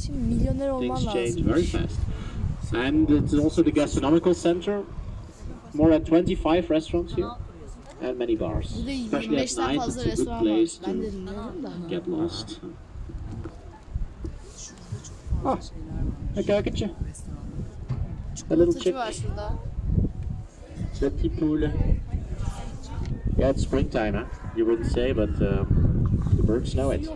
Things change very fast. And it's also the gastronomical center. More than 25 restaurants here. And many bars. Especially at night, it's a good place to get lost. Ah, een kuikentje. A little chick. Petit poule. Yeah, it's springtime, huh? You wouldn't say, but the birds know it.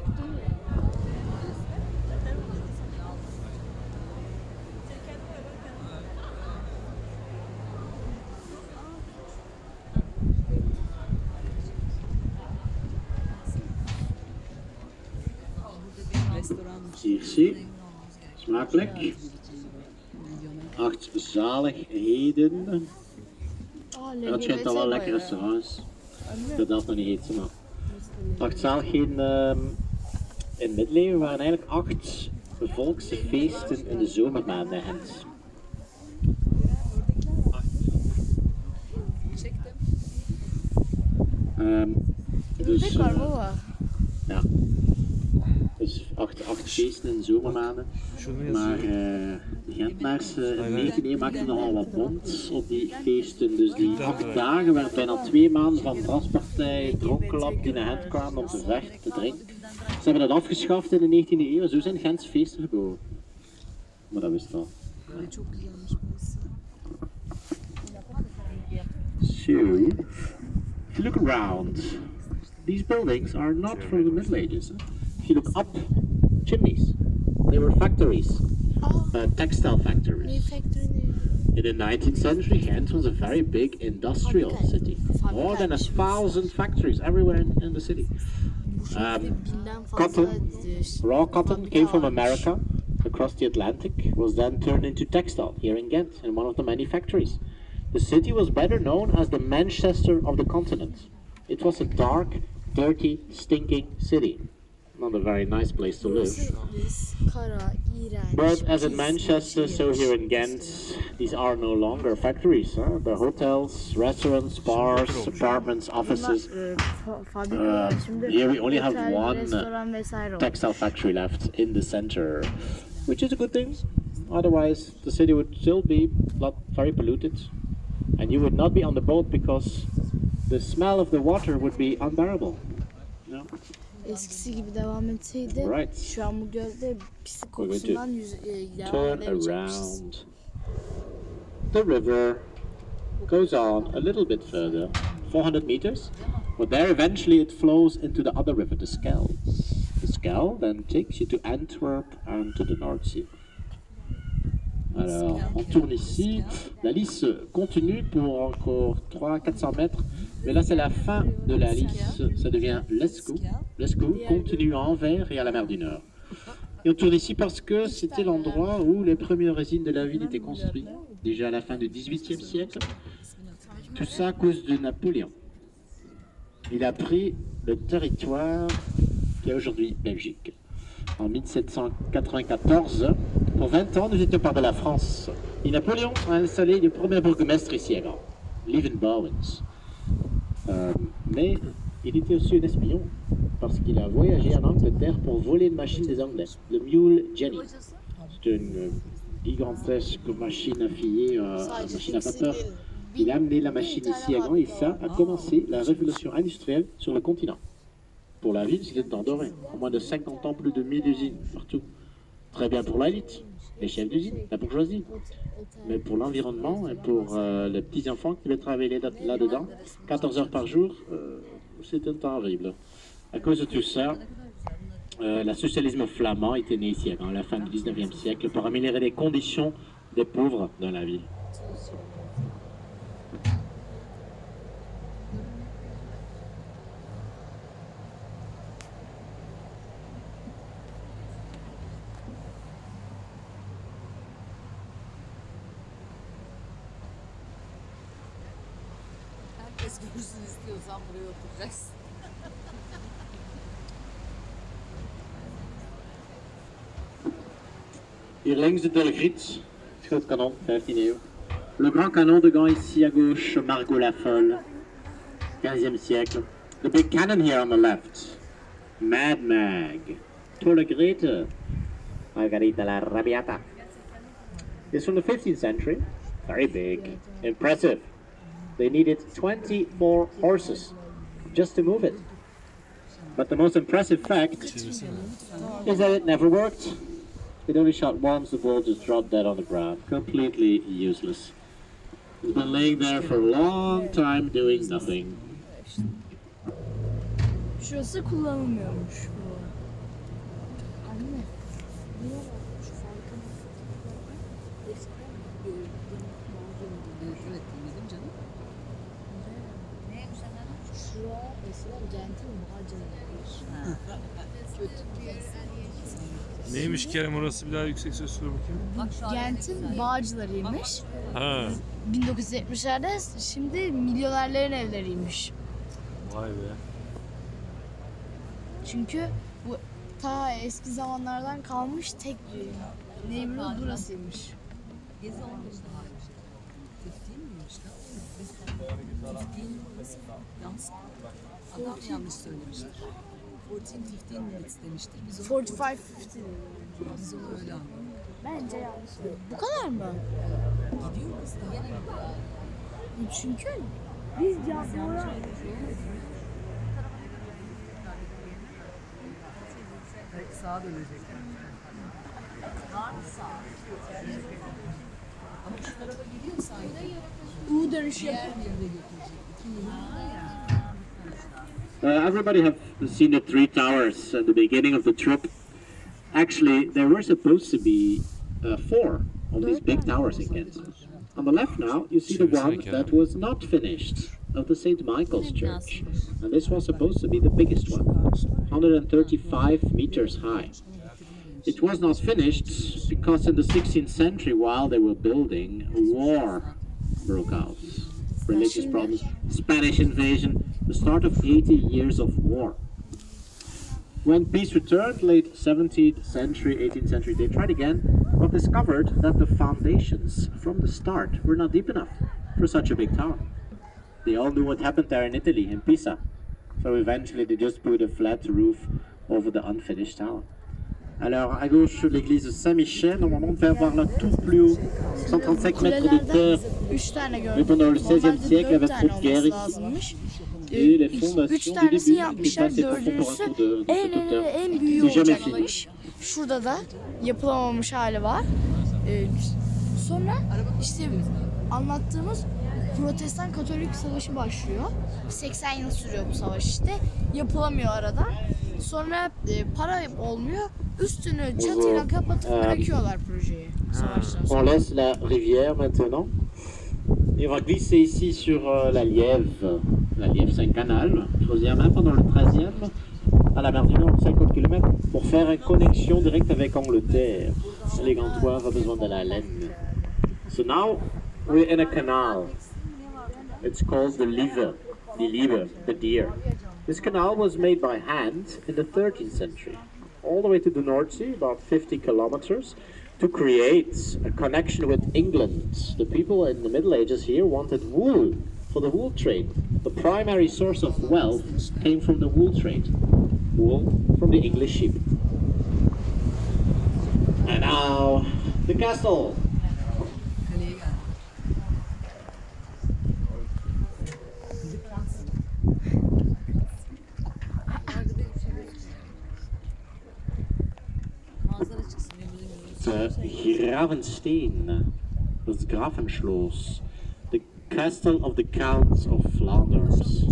Ici, smakelijk. 8 zaligheden. Ja, dat schijnt al wel lekker restaurants. Dat nog niet eten, maar 8 zaligheden in het middeleeuwen waren eigenlijk 8 volkse feesten in de zomermaanden. Dus ja, dus 8 feesten in de zomermaanden. Maar de Gentenaars in 19e maakten nogal wat bond op die feesten. Dus die 8 dagen werd bijna 2 maanden van draspartij, dronkenlap die naar Gent kwamen om te vechten, te drinken. Ze hebben dat afgeschaft in de 19e eeuw. Zo zijn Gentse feesten geboren. Maar dat wist wel. So, if you look around, these buildings are not from the Middle Ages. If you look up, chimneys, they were factories, textile factories. In the 19th century, Gent was a very big industrial city. More than 1,000 factories everywhere in the city. Cotton, raw cotton, came from America across the Atlantic, was then turned into textile here in Ghent, in one of the many factories. The city was better known as the Manchester of the continent. It was a dark, dirty, stinking city. Not a very nice place to live. But as in Manchester, so here in Ghent, these are no longer factories. They're hotels, restaurants, bars, apartments, offices. Here we only have one textile factory left in the center, which is a good thing. Otherwise, the city would still be very polluted. And you would not be on the boat because the smell of the water would be unbearable. No? Eskisi gibi devam etseydi şu an bu gölde pislik kokusundan turn around. The river goes on a little bit further, 400 meters, but there eventually it flows into the other river, the Schelde. The Schelde then takes you to Antwerp and to the North Sea. Alors, on tourne ici, la lisse continue pour encore 300-400 mètres, mais là c'est la fin de la lisse, ça devient l'Escaut. L'Escaut continue à Anvers et à la mer du Nord. Et on tourne ici parce que c'était l'endroit où les premières usines de la ville étaient construites, déjà à la fin du XVIIIe siècle. Tout ça à cause de Napoléon. Il a pris le territoire qui est aujourd'hui Belgique. En 1794, pour 20 ans, nous étions par de la France. Et Napoléon a installé le premier bourgmestre ici à Gand, Lievenbouwens. Mais il était aussi un espion, parce qu'il a voyagé en Angleterre pour voler une machine des Anglais, le Mule Jenny. C'est une gigantesque machine affilée, machine à vapeur. Il a amené la machine ici à Gand et ça a commencé la révolution industrielle sur le continent. Pour la ville, c'était en doré. En moins de 50 ans, plus de 1000 usines partout. Très bien pour l'élite, les chefs d'usine, la bourgeoisie. Mais pour l'environnement et pour les petits enfants qui devaient travailler là-dedans, 14 heures par jour, c'était un temps horrible. À cause de tout ça, le socialisme flamand était né ici à la fin du 19e siècle pour améliorer les conditions des pauvres dans la ville. Herkes görsün istiyorsan buraya oturacaksın. Hier links de Delgriet, het groot kanon, 15e eeuw. Le grand canon de Gand ici à gauche, Margot la Folle, 15e siècle. The big cannon here on the left, Mad Mag, Tolle Grete, Margarita la Rabiata. It's from the 15th century. Very big, impressive. They needed 24 horses just to move it. But the most impressive fact is that it never worked. It only shot once, the ball just dropped dead on the ground. Completely useless. It's been laying there for a long time doing nothing. Şurası kullanılmıyormuş bu. Anne. Niye şu farkın? Evet, dinledim canım. Neymiş efendim? Şura eskiden Gent'in bağcılarıymış. Neymiş Kerem, orası bir daha yüksek ses söyle bakayım. Gent'in bağcılarıymış. Ha. 1970'lerde şimdi milyonerlerin evleriymiş. Vay be. Çünkü bu ta eski zamanlardan kalmış tek bir neighborhood burasıymış. Gezi 15'te varmış. 15 miymiş lan? 15 yanlış. Adam yanlış söylemiştir. 14-15 minutes demiştir. Biz onu 45-50. biz onu öyle anladık. Bence yanlış. Bu kadar mı? Gidiyor kız da. Çünkü biz yazmaya... Sağa dönecek. Var mı sağ? Ama şu tarafa gidiyor sanki. U dönüşü Diğer yapıyor. yerine götürecek. 2 Everybody have seen the three towers at the beginning of the trip. Actually, there were supposed to be four of these big towers in Gents. On the left now, you see the one that was not finished, of the St. Michael's Church. And this was supposed to be the biggest one, 135 meters high. It was not finished because in the 16th century, while they were building, a war broke out. Religious problems, Spanish invasion, the start of 80 years of war. When peace returned, late 17th century, 18th century, they tried again, but discovered that the foundations from the start were not deep enough for such a big tower. They all knew what happened there in Italy, in Pisa. So eventually they just put a flat roof over the unfinished tower. Alors, à gauche, l'église Saint-Michel, normalement on peut voir là tout plus haut, 135 mètres de terre. 3 tane gördüm. Mais pendant le 16e siècle, il y avait trop de guerres ici. Lazımmış. Et les 3 fondations du tanesini début yapmışlar, étaient assez profondes pour un tour de cette hauteur. en büyüğü C'est jamais fini. olacakmış. Şurada da yapılamamış hali var. Sonra işte anlattığımız Protestan Katolik Savaşı başlıyor. 80 yıl sürüyor bu savaş işte. Yapılamıyor arada. Sonra para olmuyor. Üstünü çatıyla kapatıp bırakıyorlar projeyi savaştan sonra. On laisse la rivière maintenant. Et on va glisser ici sur la Lièvre. La Lièvre, c'est un canal, Josiamin, pendant le 13e, à la mer du Nord, 50 km, pour faire une connexion directe avec Angleterre. Les Gantois ont besoin de la laine. So now we're in a canal. It's called the Lieve, the deer. This canal was made by hand in the 13th century, all the way to the North Sea, about 50 kilometers, to create a connection with England. The people in the Middle Ages here wanted wool for the wool trade. The primary source of wealth came from the wool trade. Wool from the English sheep. And now, the castle. Kaleye geldi. Manzara çıksın. Gravenstein, das Grafenschloss, the castle of the Counts of Flanders.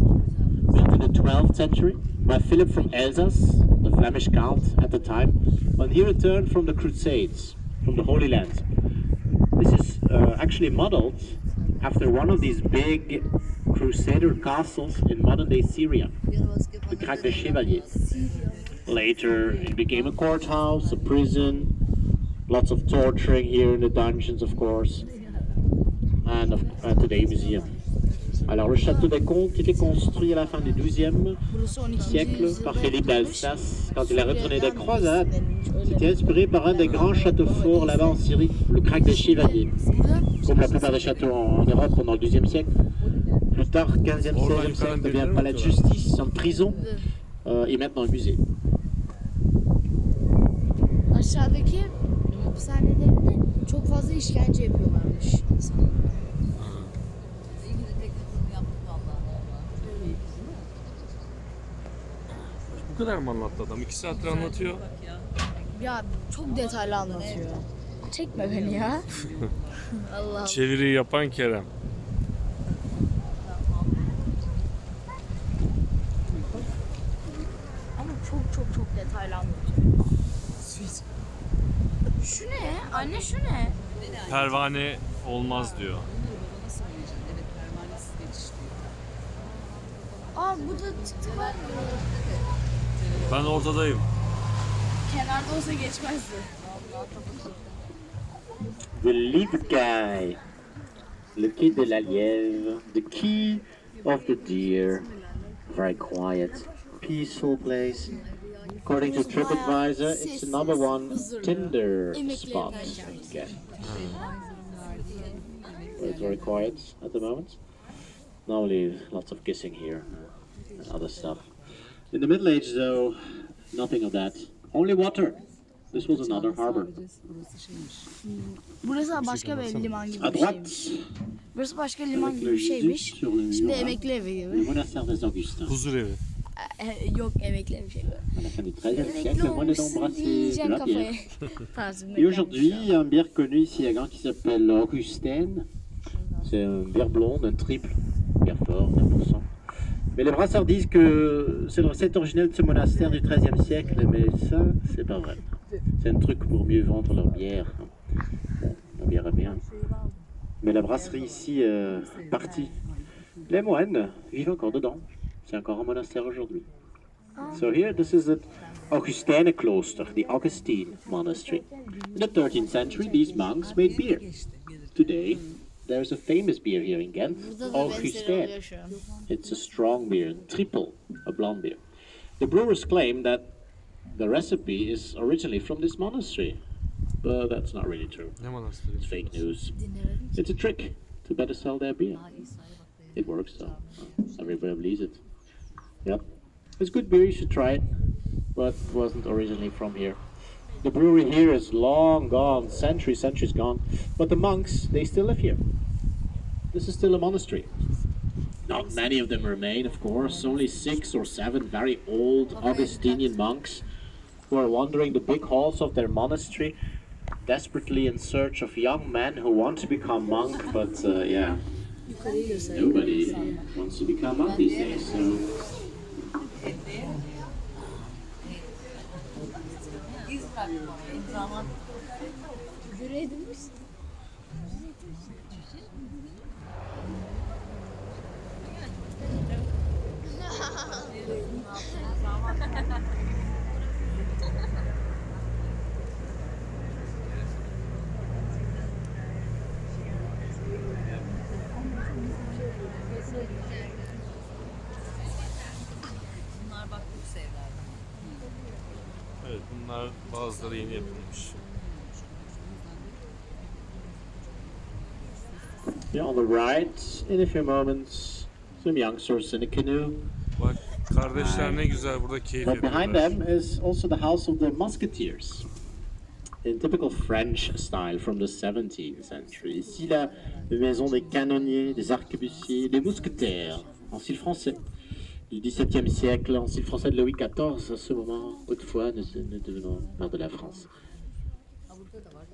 Built in the 12th century by Philip from Elsass, the Flemish count at the time, when he returned from the Crusades, from the Holy Land. This is actually modeled after one of these big Crusader castles in modern-day Syria, the Crac des Chevaliers. Later, it became a courthouse, a prison, lots of torturing here in the dungeons, of course, and today a museum. Alors, le château des Comtes était construit à la fin du XIIe siècle par Philippe d'Alsace quand il est retourné des croisades. C'était inspiré par un des grands châteaux forts là-bas en Syrie, le Crac des Chevaliers, comme la plupart des châteaux en Europe pendant le XIIe siècle. Plus tard, 15e, 16e siècle, devient un palais de justice, une prison et maintenant un musée. aşağıdaki hapishanelerinde çok fazla işkence yapıyorlarmış insanlara. İyi ki de tekne turunu yaptık valla. Bu kadar mı anlattı adam? 2 saattir anlatıyor. Bak ya. Ya çok detaylı anlatıyor. Çekme beni ya. Allah Allah. Çeviriyi yapan Kerem. Ama çok detaylı anlatıyor. Şu ne? Anne şu ne? Pervane olmaz diyor. Bunları babana söyleyeceğim. Evet pervanesiz geçiş diyor. Aa burada tık var. Ben ortadayım. Kenarda olsa geçmezdi. The lead guy. Le quai de la Lièvre. The key of the deer. Very quiet, peaceful place. According to TripAdvisor, it's the #1 Tinder spot. Okay. But it's very quiet at the moment. Normally, lots of kissing here and other stuff. In the Middle Age, though, nothing of that. Only water. This was another harbor. Burası şeymiş. Burası başka bir liman gibi À bir droite, şeymiş. Burası başka liman avec gibi le bir Gezi şeymiş. sur le Şimdi mur, emekli evi le gibi. monastère des Augustins. Huzur evi. Yok emekli evi şey böyle. À la fin du XIIIe Emekli siècle, on est olmuşsun d'embrasser de diyeceğim la kafaya. bière. Tarzında Et aujourd'hui, il y a une bière connue ici à Gand qui s'appelle Augustine. C'est une bière blonde, un triple, bière fort, 9%. Mais les brasseurs disent que c'est le recette originelle de ce monastère du XIIIe siècle, mais ça, c'est pas vrai. C'est un truc pour mieux vendre leur bière. Bon, la bière est bien. Mais la brasserie ici est partie. Les moines vivent encore dedans. C'est encore un monastère aujourd'hui. So here, this is the Augustine Kloster, the Augustine Monastery. In the 13th century, these monks made beer. Today, there's a famous beer here in Ghent, Burada da benzeri Augustine. oluyor şu an. It's a strong beer, triple, a blonde beer. The brewers claim that the recipe is originally from this monastery, but that's not really true. Ne manastırı? It's fake news. Dinlemedim ki. It's a trick to better sell their beer. Daha iyi sayı bak be. It works though. Everybody believes it. Yep. It's good beer, you should try it, but it wasn't originally from here. The brewery here is long gone, centuries gone, but the monks, they still live here. This is still a monastery. Not many of them remain, of course, only 6 or 7 very old Augustinian monks who are wandering the big halls of their monastery, desperately in search of young men who want to become monk, but yeah, nobody wants to become monk these days, so... İz bıraktım ama imzalan. Göreydin misin? Bunlar bak lüks evlerden. Evet, bunlar bazıları yeni yapılmış. Yeah, on the right, in a few moments, some youngsters in a canoe. Bak kardeşler ne güzel burada keyif But behind yapıyorlar. them is also the house of the musketeers, in typical French style from the 17th century. Ici, la maison des canonniers, des arquebusiers, des mousquetaires, en style français. Du XVIIe siècle, en style français de Louis XIV, à ce moment, autrefois, nous devenons part de la France. Ha burada da var.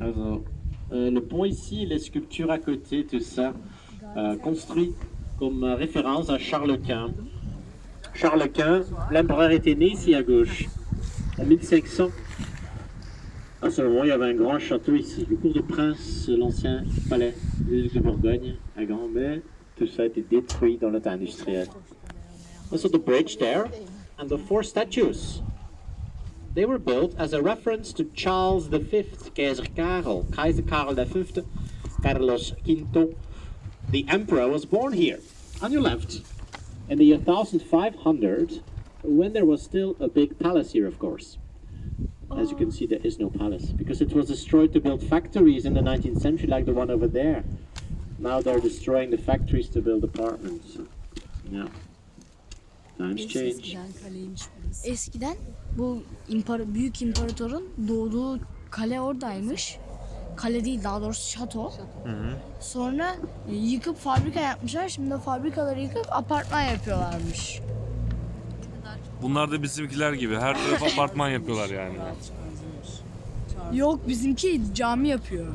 Alors, le pont ici, les sculptures à côté, tout ça, construit comme référence à Charles Quint. Charles Quint, l'empereur était né ici à gauche, en 1500. À ce moment, il y avait un grand château ici, le Cours de Prince, l'ancien palais de l'île de Bourgogne à Gand, mais tout ça a été détruit dans le temps industriel. Also the bridge there, and the 4 statues. They were built as a reference to Charles V, Keizer Karel, Keizer Karel V, Carlos V. The emperor was born here, on your left, in the year 1500, when there was still a big palace here, of course. As you can see, there is no palace because it was destroyed to build factories in the 19th century, like the one over there. Now they're destroying the factories to build apartments. Yeah. Times change. Eskiden kaleymiş burası. Eskiden bu büyük imparatorun doğduğu kale oradaymış. Kale değil, daha doğrusu şato. Sonra yıkıp fabrika yapmışlar. Şimdi fabrikaları yıkıp apartman yapıyorlarmış. Bunlar da bizimkiler gibi. Her taraf apartman yapıyorlar yani. Yok, bizimki cami yapıyor.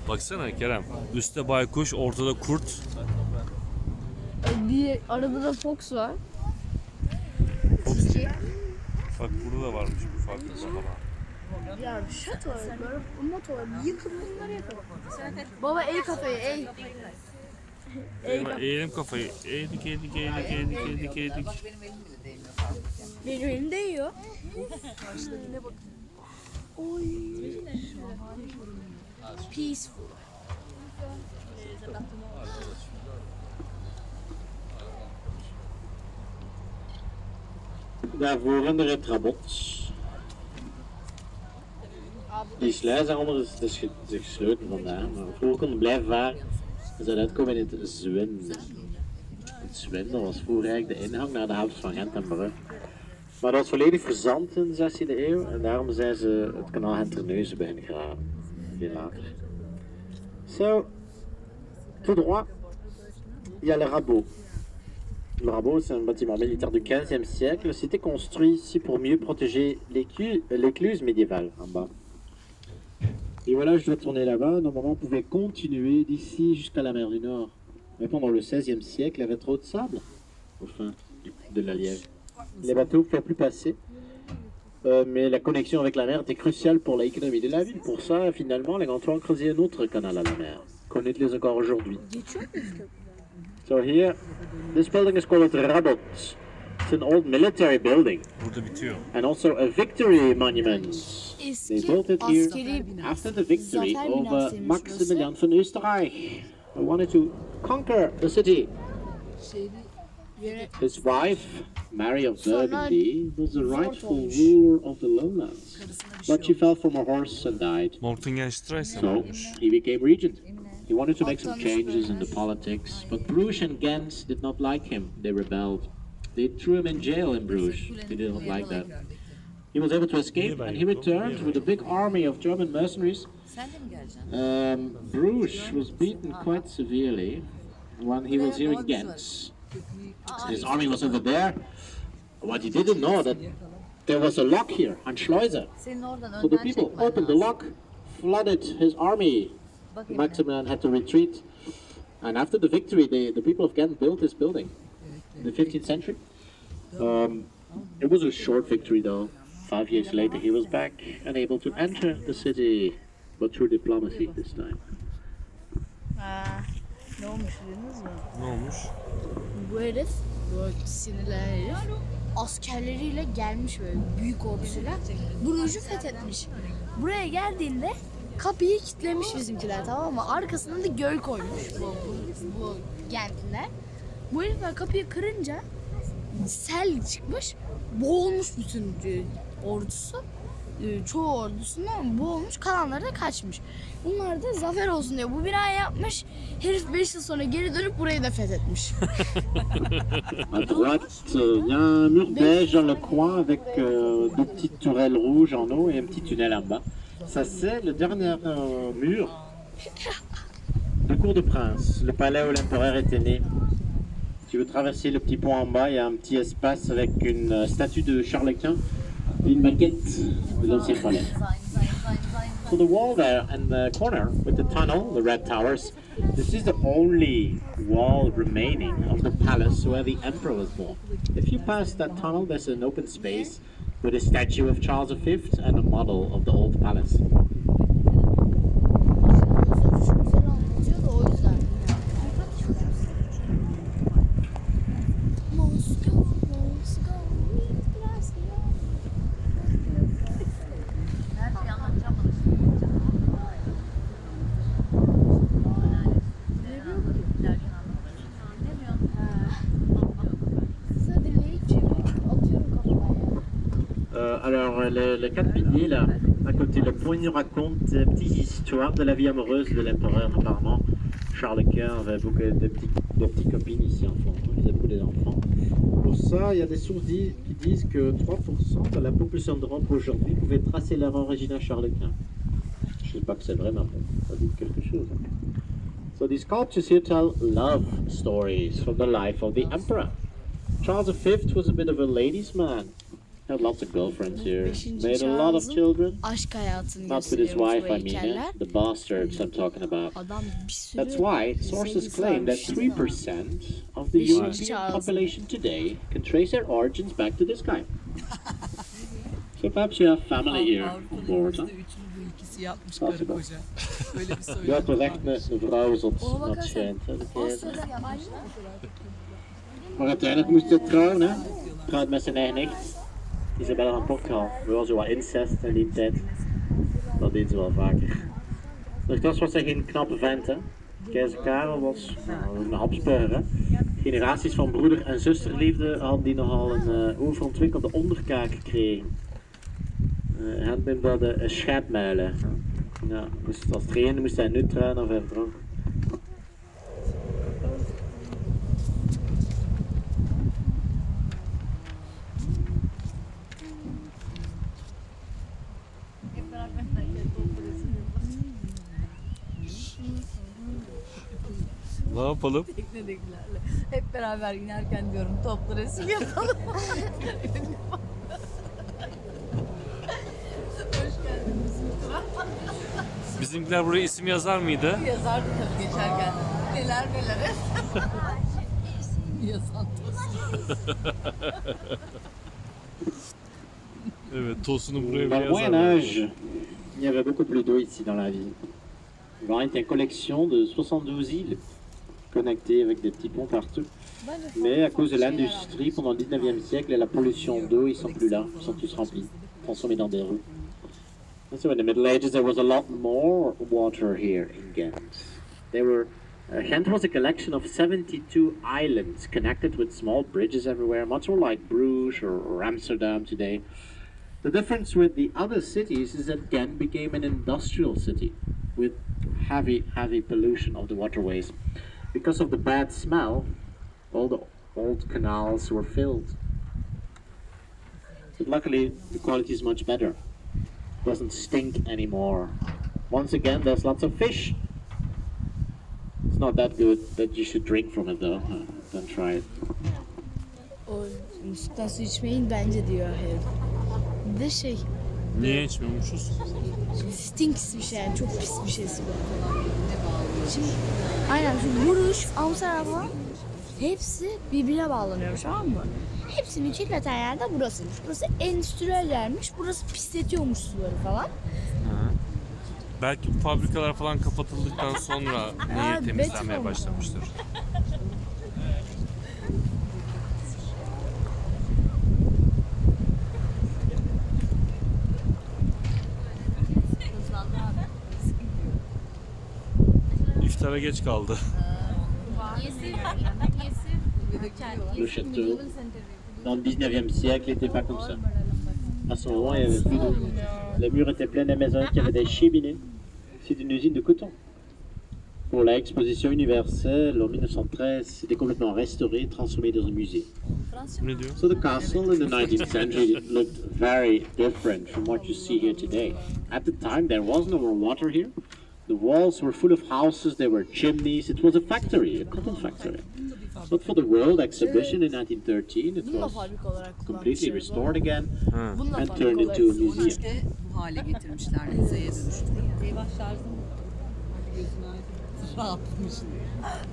Baksana Kerem. Üstte baykuş, ortada kurt. Bir arada da fox var. Bak burada da varmış bir farklı ama. Ya şato böyle motor yıkıp bunları yapalım. Baba el kafayı ey. Eğelim kafayı. Eğdik. Bak benim elim bile değmiyor falan. Benim elim değiyor. Oy. Peaceful. Daarvoor in de retrabot. Die sluis daaronder is gesloten vandaag, maar vroeger konden we blijven varen en zou uitkomen in het Zwinde. Het Zwinde was vroeger eigenlijk de ingang naar de havens van Gent en Brugge. Maar dat was volledig verzand in de 16e eeuw en daarom zijn ze het kanaal Genterneuzen beginnen graven, veel later. Zo, tout droit, il y a le rabot. Le rabot, c'est un bâtiment militaire du XVe siècle. C'était construit ici pour mieux protéger l'écluse médiévale en bas. Et voilà, je dois tourner là-bas. Normalement, on pouvait continuer d'ici jusqu'à la mer du Nord. Mais pendant le XVIe siècle, il y avait trop de sable au fin de la Liège. Les bateaux ne pouvaient plus passer. Mais la connexion avec la mer était cruciale pour l'économie de la ville. Pour ça, finalement, les Gantois ont creusé un autre canal à la mer, qu'on utilise encore aujourd'hui. So here, this building is called Rabot. It's an old military building. Burada bitiyor. And also a victory monument. They built it here after the victory over Maximilian von Österreich, who wanted to conquer the city. His wife, Mary of Burgundy, was the rightful ruler of the lowlands, but she fell from a horse and died. So he became regent. He wanted to make some changes in the politics, but Bruges and Gents did not like him. They rebelled. They threw him in jail in Bruges. They did not like that. He was able to escape, and he returned with a big army of German mercenaries. Bruges was beaten quite severely when he was here in Ghent. His army was over there. What he didn't know that there was a lock here on Schleuse. So the people opened the lock, flooded his army. Maximilian had to retreat, and after the victory, the people of Ghent built this building in the 15th century. It was a short victory though. 5 years later, he was back and able to enter the city, but through diplomacy this time. Ne olmuş dediniz mi? Ne olmuş? Bu herif, bu sinirlenen herif askerleriyle gelmiş böyle büyük ordusuyla Bruges'u fethetmiş. Buraya geldiğinde kapıyı kilitlemiş bizimkiler, tamam mı? Arkasına da göl koymuş bu Gentliler. Bu herifler kapıyı kırınca sel çıkmış, boğulmuş bütün ordusu. Çoğu ordusundan boğulmuş, kalanları da kaçmış. Bunlar da zafer olsun diyor. Bu binayı yapmış, herif 5 yıl sonra geri dönüp burayı da fethetmiş. À droite, il y a un mur beige dans le coin avec deux petites tourelles rouges en haut et un petit tunnel en bas. Ça c'est le dernier mur de Cour de Prince, le palais où l'empereur était né. Si vous traversez le petit pont en bas, il y a un petit espace avec une statue de Charles Quint et une maquette de l'ancien palais. So the wall there in the corner with the tunnel, the red towers, this is the only wall remaining of the palace where the emperor was born. If you pass that tunnel, there's an open space with a statue of Charles V and a model of the old palace. Suddenly, atıyorum. le 4 piliers, là, à côté, le point nous raconte des petites histoires de la vie amoureuse de l'empereur. Apparemment, Charles Quint avait beaucoup de petites copines ici en fond. Il faisait beaucoup d'enfants. Pour ça, il y a des sources qui disent que 3% de la population d'Europe aujourd'hui pouvait tracer leur origine à Charles Quint. Je ne sais pas que c'est vrai, mais ça dit quelque chose. So these sculptures here tell love stories from the life of the emperor. Charles V was a bit of a ladies' man. He had lots of girlfriends here. Made a lot of children. Aşk hayatını Not with his gösteriyormuş wife, bu I mean, heykeller. the bastards I'm talking about. Adam bir sürü That's why sources claim that 3% of the Beşinci European Charles. population today can trace their origins back to this guy. So perhaps you have family here on board, huh? Üçünü bu ikisi yapmış karı koca. Böyle bir Ja, söylem. toch echt een vrouw is op schijnt. Maar uiteindelijk moest hij trouwen, hè. Trouwt met zijn eigen nicht. Isabella van Portugal. Er was zo wat incest in die tijd. Dat deed ze wel vaker. Dus was hij geen knappe vent, hè. Keizer Karel was een Habsburger, hè. Generaties van broeder- en zusterliefde hadden die nogal een overontwikkelde onderkaak gekregen. Hij noemde dat een scheidmuilen. Ja, dus als trainer moest hij nu trouwen of hij dronk. Ne yapalım? Teknedekilerle. Hep beraber inerken diyorum toplu resim yapalım. Hoş geldiniz. Bizimkiler buraya isim yazar mıydı? Yazardı tabii geçerken. Neler neler. Yazan Evet, tosunu buraya Dans bir le Moyen yazarlar. Âge, il y avait beaucoup plus d'eau ici dans la ville. Vraiment, il y a une collection de 72 îles connectées avec des petits ponts partout. Mais à cause de l'industrie, pendant le 19e siècle et la pollution d'eau, ils sont plus là, ils sont tous remplis, transformés dans des rues. And so in the Middle Ages, there was a lot more water here in Ghent. Ghent was a collection of 72 islands connected with small bridges everywhere, much more like Bruges or Amsterdam today. The difference with the other cities is that Ghent became an industrial city with heavy pollution of the waterways. Because of the bad smell, all the old canals were filled. But luckily, the quality is much better. It doesn't stink anymore. Once again, there's lots of fish. It's not that good that you should drink from it though. Don't try it. O musluktan su içmeyin bence diyor herif. Bir de şey, Niye içmiyormuşuz? stinks bir şey yani çok pis bir şey su. Şimdi aynen şu Bruges, Amsterdam falan hepsi birbirine bağlanıyormuş, tamam mı? Hepsinin kirleten yerde burasıymış. Burası endüstriyel yermiş, burası pisletiyormuş suları falan. Belki bu fabrikalar falan kapatıldıktan sonra nehir beton temizlenmeye oldu. başlamıştır. İftara geç kaldı. Le château, dans le 19e siècle, n'était pas comme ça. À ce moment, il y avait plus d'eau. Les murs étaient pleins de maisons qui avaient des cheminées. C'est une usine de coton. Pour l'exposition universelle en 1913, c'était complètement restauré, transformé dans un musée. Ne diyor? So the castle in the 19th century looked very different from what you see here today. At the time, there was no more water here. The walls were full of houses, there were chimneys. It was a factory, a cotton factory. But for the World Exhibition in 1913, it Bununla was fabrika olarak completely restored again Bununla and fabrika turned olarak into a kullanılıyor. museum. İşte bu hale getirmişler, müzeye dönüştürüyorlar. Eyvah şarjım. Gözün aydın. Rahatlamış.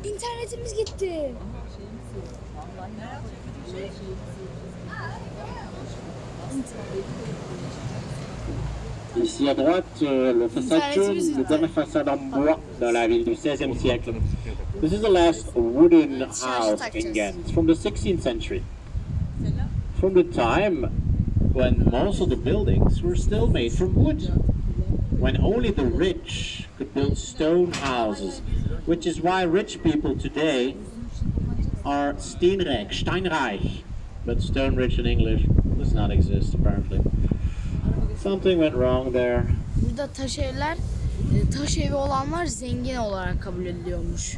İnternetimiz gitti. Ici à droite, le façade jaune, le dernier façade en bois dans la ville du XVIe siècle. This is the last wooden house in Ghent from the 16th century. From the time when most of the buildings were still made from wood. When only the rich could build stone houses, which is why rich people today are steenrijk, steinreich. But stone rich in English does not exist apparently. Something went wrong there. Burada taş evler, taş evi olanlar zengin olarak kabul ediliyormuş.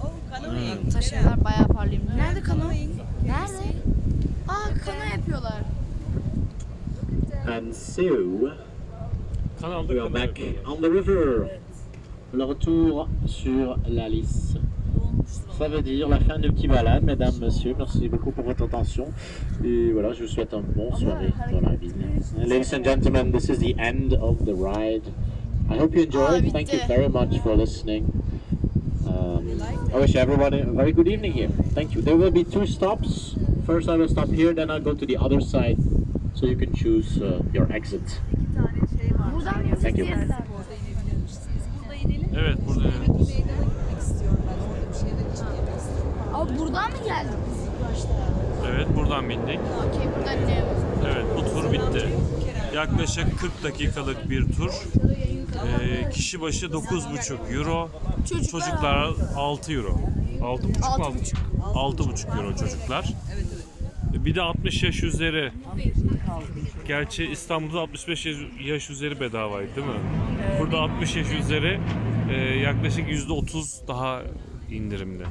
Taş evler bayağı parlıyor. Nerede kano? Nerede? Kano yapıyorlar. And so, Kanalda we are kamera back yapıyorlar. on the river. Le retour sur la lisse. Ça veut dire la fin du petit balade, mesdames, messieurs. Merci beaucoup pour votre attention. Et voilà, je vous souhaite une bonne soirée dans la ville. Ladies and gentlemen, this is the end of the ride. I hope you enjoyed. Thank you very much for listening. I wish everyone a very good evening here. Thank you. There will be 2 stops. First I will stop here, then I'll go to the other side. So you can choose your exit. Thank you. Evet burada Abi buradan mı geldik biz ilk başta? evet buradan bindik. Okey, buradan ne? Evet bu tur bitti. Yaklaşık 40 dakikalık bir tur. Kişi başı 9,5 euro. Çocuklar 6 euro. 6,5 mu? 6,5 euro çocuklar. Bir de 60 yaş üzeri. Gerçi İstanbul'da 65 yaş üzeri bedavaydı değil mi? Burada 60 yaş üzeri yaklaşık %30 daha indirimli.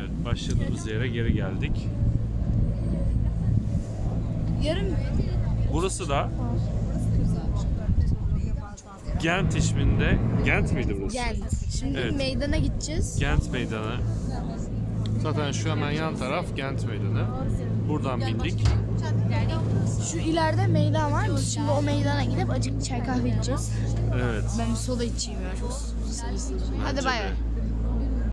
Evet başladığımız yere geri geldik. Yarım. Burası da Gent isminde. Gent miydi burası? Gent. Şimdi Evet. meydana gideceğiz. Gent Meydanı. Zaten şu hemen yan taraf Gent Meydanı. Buradan bindik. Şu ileride meydan var. Biz şimdi o meydana gidip acık çay kahve içeceğiz. Evet. Ben bir soda içeyim ya. Çok sıkıldım. Hadi bay bay.